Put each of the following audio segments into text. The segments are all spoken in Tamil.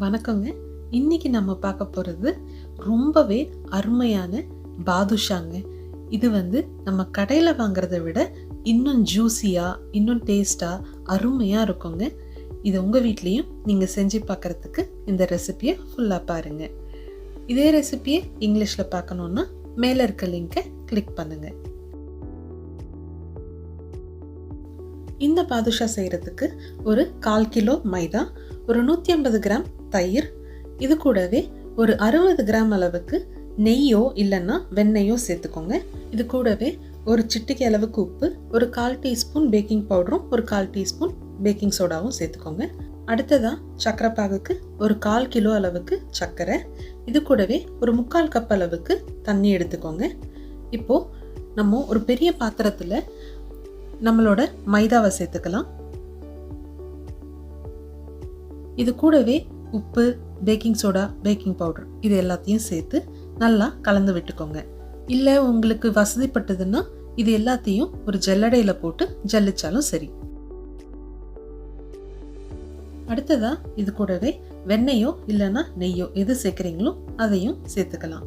வணக்கங்க. இன்னைக்கு நம்ம பார்க்க போகிறது ரொம்பவே அருமையான பாதுஷாங்க. இது நம்ம கடையில் வாங்குறதை விட இன்னும் ஜூஸியாக, இன்னும் டேஸ்டாக, அருமையாக இருக்குங்க. இது உங்கள் வீட்லேயும் நீங்கள் செஞ்சு பார்க்குறதுக்கு இந்த ரெசிபியை ஃபுல்லாக பாருங்கள். இதே ரெசிபியை இங்கிலீஷில் பார்க்கணுன்னா மேலே இருக்க லிங்கை கிளிக் பண்ணுங்கள். இந்த பாதுஷா செய்கிறதுக்கு ஒரு 1/4 கிலோ மைதா, ஒரு 150 கிராம் தயிர், இது கூடவே ஒரு 60 கிராம் அளவுக்கு நெய்யோ இல்லைன்னா வெண்ணெய்யோ சேர்த்துக்கோங்க. இது கூடவே ஒரு சிட்டிகை அளவுக்கு உப்பு, ஒரு 1/4 டீஸ்பூன் பேக்கிங் பவுடரும், ஒரு 1/4 டீஸ்பூன் பேக்கிங் சோடாவும் சேர்த்துக்கோங்க. அடுத்ததாக சர்க்கரை பாகுக்கு ஒரு 1/4 கிலோ அளவுக்கு சர்க்கரை, இது கூடவே ஒரு 3/4 கப் அளவுக்கு தண்ணி எடுத்துக்கோங்க. இப்போது நம்ம ஒரு பெரிய பாத்திரத்தில் நம்மளோட மைதாவை சேர்த்துக்கலாம். இது கூடவே உப்பு, பேக்கிங் சோடா, பேக்கிங் பவுடர் இது எல்லாத்தையும் சேர்த்து நல்லா கலந்து விட்டுக்கோங்க. இல்லை உங்களுக்கு வசதிப்பட்டதுன்னா இது எல்லாத்தையும் ஒரு ஜல்லடையில் போட்டு ஜல்லிச்சாலும் சரி. அடுத்ததா இது கூடவே வெண்ணெயோ இல்லைன்னா நெய்யோ எது சேர்க்குறீங்களோ அதையும் சேர்த்துக்கலாம்.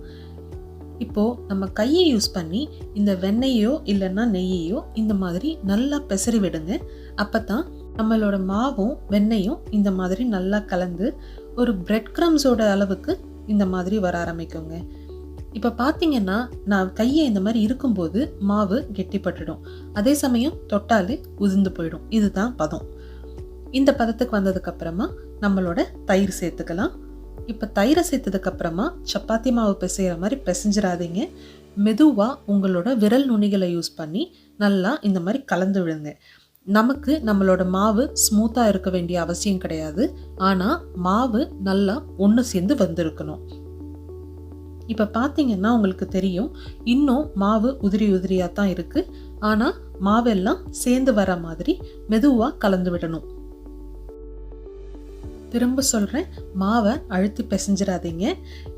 இப்போது நம்ம கையை யூஸ் பண்ணி இந்த வெண்ணெயோ இல்லைன்னா நெய்யையோ இந்த மாதிரி நல்லா பெசறி விடுங்க. அப்போ தான் நம்மளோட மாவும் வெண்ணெயும் இந்த மாதிரி நல்லா கலந்து ஒரு பிரெட் கிரம்ஸோட அளவுக்கு இந்த மாதிரி வர ஆரம்பிக்குங்க. இப்போ பார்த்தீங்கன்னா நான் கையை இந்த மாதிரி இருக்கும்போது மாவு கெட்டிப்பட்டுடும், அதே சமயம் தொட்டாலே உதிர்ந்து போயிடும். இதுதான் பதம். இந்த பதத்துக்கு வந்ததுக்கப்புறமா நம்மளோட தயிர் சேர்த்துக்கலாம். இப்போ தயிரை சேர்த்ததுக்கப்புறமா சப்பாத்தி மாவு பிசைகிற மாதிரி பிசைஞ்சிடாதீங்க. மெதுவாக உங்களோட விரல் நுனிகளை யூஸ் பண்ணி நல்லா இந்த மாதிரி கலந்து விடுங்க. நமக்கு நம்மளோட மாவு ஸ்மூத்தாக இருக்க வேண்டிய அவசியம் கிடையாது, ஆனால் மாவு நல்லா ஒன்று சேர்ந்து வந்திருக்கணும். இப்போ பார்த்தீங்கன்னா உங்களுக்கு தெரியும், இன்னும் மாவு உதிரி உதிரியாக தான் இருக்குது. ஆனால் மாவெல்லாம் சேர்ந்து வர மாதிரி மெதுவாக கலந்து விடணும். திரும்ப சொல்கிறேன், மாவை அழுத்தி பிசைஞ்சிடாதீங்க.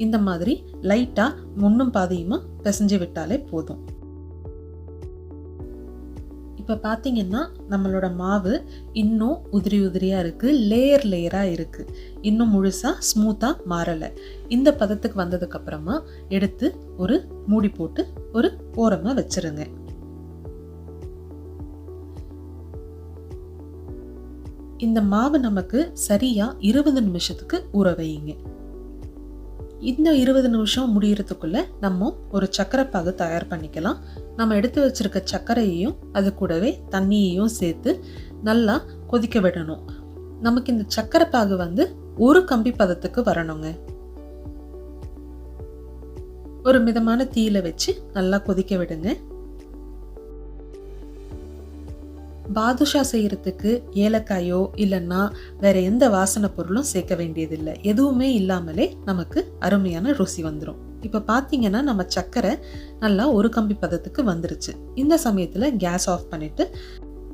இந்த மாதிரி லைட்டாக முன்னும் பாதியுமா பிசைஞ்சு விட்டாலே போதும். இப்போ பார்த்தீங்கன்னா நம்மளோட மாவு இன்னும் உதிரி உதிரியாக இருக்குது, லேயர் லேயராக இருக்குது, இன்னும் முழுசாக ஸ்மூத்தாக மாறலை. இந்த பதத்துக்கு வந்ததுக்கப்புறமா எடுத்து ஒரு மூடி போட்டு ஒரு ஓரமாக வச்சுருங்க. இந்த மாவு நமக்கு சரியாக 20 நிமிஷத்துக்கு ஊற வையுங்க. இந்த 20 நிமிஷம் முடியறதுக்குள்ள நம்ம ஒரு சர்க்கரை பாகு தயார் பண்ணிக்கலாம். நம்ம எடுத்து வச்சிருக்க சர்க்கரையையும் அது கூடவே தண்ணியையும் சேர்த்து நல்லா கொதிக்க விடணும். நமக்கு இந்த சர்க்கரை பாகு ஒரு கம்பி பதத்துக்கு வரணுங்க. ஒரு மிதமான தீயில வச்சு நல்லா கொதிக்க விடுங்க. பாதுஷா செய்யறதுக்கு ஏலக்காயோ இல்லைன்னா வேற எந்த வாசனை பொருளும் சேர்க்க வேண்டியதில்லை. எதுவுமே இல்லாமலே நமக்கு அருமையான ருசி வந்துடும். இப்போ பார்த்தீங்கன்னா நம்ம சர்க்கரை நல்லா ஒரு கம்பி பதத்துக்கு வந்துருச்சு. இந்த சமயத்தில் கேஸ் ஆஃப் பண்ணிட்டு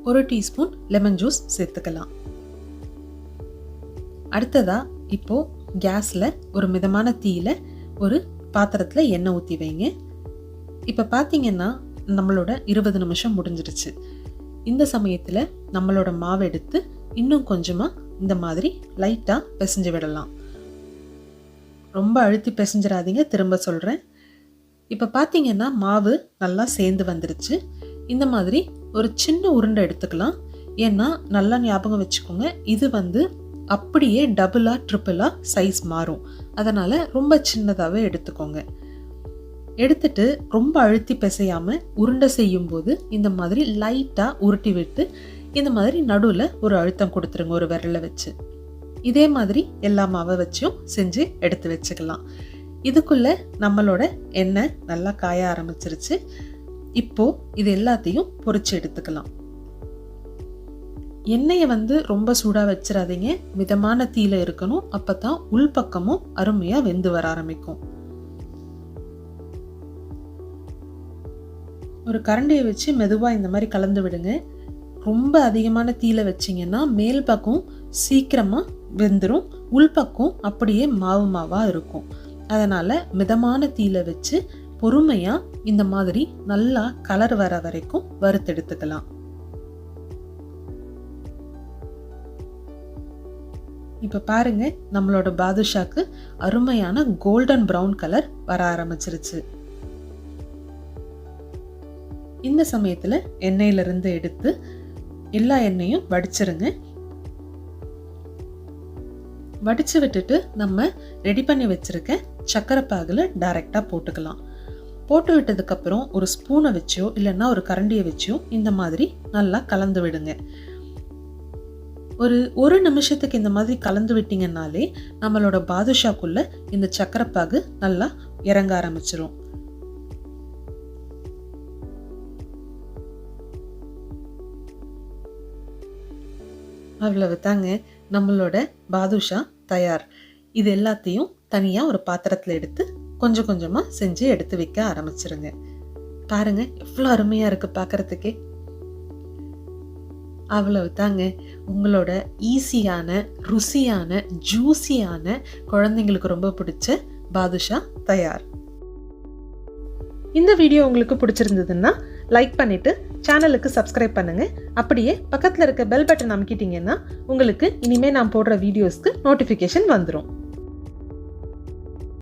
ஒரு டீஸ்பூன் லெமன் ஜூஸ் சேர்த்துக்கலாம். அடுத்ததா இப்போ கேஸில் ஒரு மிதமான தீயில ஒரு பாத்திரத்தில் எண்ணெய் ஊற்றி வைங்க. இப்போ பார்த்தீங்கன்னா நம்மளோட 20 நிமிஷம் முடிஞ்சிடுச்சு. இந்த சமயத்தில் நம்மளோட மாவு எடுத்து இன்னும் கொஞ்சமாக இந்த மாதிரி லைட்டாக பிசைஞ்சு விடலாம். ரொம்ப அழுத்தி பிசைஞ்சிடாதீங்க, திரும்ப சொல்கிறேன். இப்போ பார்த்தீங்கன்னா மாவு நல்லா சேர்ந்து வந்துருச்சு. இந்த மாதிரி ஒரு சின்ன உருண்டை எடுத்துக்கலாம். ஏன்னா நல்லா ஞாபகம் வச்சுக்கோங்க, இது அப்படியே டபுளாக ட்ரிப்பிளாக சைஸ் மாறும். அதனால் ரொம்ப சின்னதாகவே எடுத்துக்கோங்க. எடுத்துட்டு ரொம்ப அழுத்தி பிசையாமல் உருண்டை செய்யும் போது இந்த மாதிரி லைட்டாக உருட்டி விட்டு இந்த மாதிரி நடுவில் ஒரு அழுத்தம் கொடுத்துருங்க ஒரு விரலை வச்சு. இதே மாதிரி எல்லா மாவை வச்சும் செஞ்சு எடுத்து வச்சுக்கலாம். இதுக்குள்ள நம்மளோட எண்ணெய் நல்லா காய ஆரம்பிச்சிருச்சு. இப்போ இது எல்லாத்தையும் பொரிச்சு எடுத்துக்கலாம். எண்ணெயை ரொம்ப சூடாக வச்சிடாதீங்க, மிதமான தீயில இருக்கணும். அப்போ தான் உள்பக்கமும் அருமையாக வெந்து வர ஆரம்பிக்கும். ஒரு கரண்டியை வச்சு மெதுவாக இந்த மாதிரி கலந்து விடுங்க. ரொம்ப அதிகமான தீயில வச்சிங்கன்னா மேல் பக்கம் சீக்கிரமாக வெந்துடும், உள்பக்கம் அப்படியே மாவு மாவாக இருக்கும். அதனால் மிதமான தீயில வச்சு பொறுமையாக இந்த மாதிரி நல்லா கலர் வர வரைக்கும் வறுத்தெடுத்துக்கலாம். இப்போ பாருங்க, நம்மளோட பாதுஷாக்கு அருமையான கோல்டன் ப்ரௌன் கலர் வர ஆரம்பிச்சிருச்சு. இந்த சமயத்தில் எண்ணெயிலிருந்து எடுத்து எல்லா எண்ணெயும் வடிச்சிருங்க. வடித்து விட்டுட்டு நம்ம ரெடி பண்ணி வச்சுருக்க சர்க்கரை பாகில் டைரெக்டாக போட்டுக்கலாம். போட்டு விட்டதுக்கப்புறம் ஒரு ஸ்பூனை வச்சோ இல்லைன்னா ஒரு கரண்டியை வச்சோ இந்த மாதிரி நல்லா கலந்து விடுங்க. ஒரு நிமிஷத்துக்கு இந்த மாதிரி கலந்து விட்டிங்கன்னாலே நம்மளோட பாதுஷாக்குள்ள இந்த சர்க்கரை பாகு நல்லா இறங்க ஆரம்பிச்சிரும். அவ்வளவு தாங்க, நம்மளோட பாதுஷா தயார். இது எல்லாத்தையும் தனியாக ஒரு பாத்திரத்தில் எடுத்து கொஞ்சம் கொஞ்சமாக செஞ்சு எடுத்து வைக்க ஆரம்பிச்சிருங்க. பாருங்க, எவ்வளோ அருமையாக இருக்குது பார்க்குறதுக்கே. அவ்வளவு தாங்க, உங்களோட ஈஸியான, ருசியான, ஜூஸியான, குழந்தைங்களுக்கு ரொம்ப பிடிச்ச பாதுஷா தயார். இந்த வீடியோ உங்களுக்கு பிடிச்சிருந்ததுன்னா லைக் பண்ணிட்டு சேனலுக்கு சப்ஸ்கிரைப் பண்ணுங்க. அப்படியே பக்கத்தில் இருக்க பெல் பட்டன் அமுக்கிட்டீங்கன்னா உங்களுக்கு இனிமே நான் போடுற வீடியோஸ்க்கு நோட்டிஃபிகேஷன் வந்துடும்.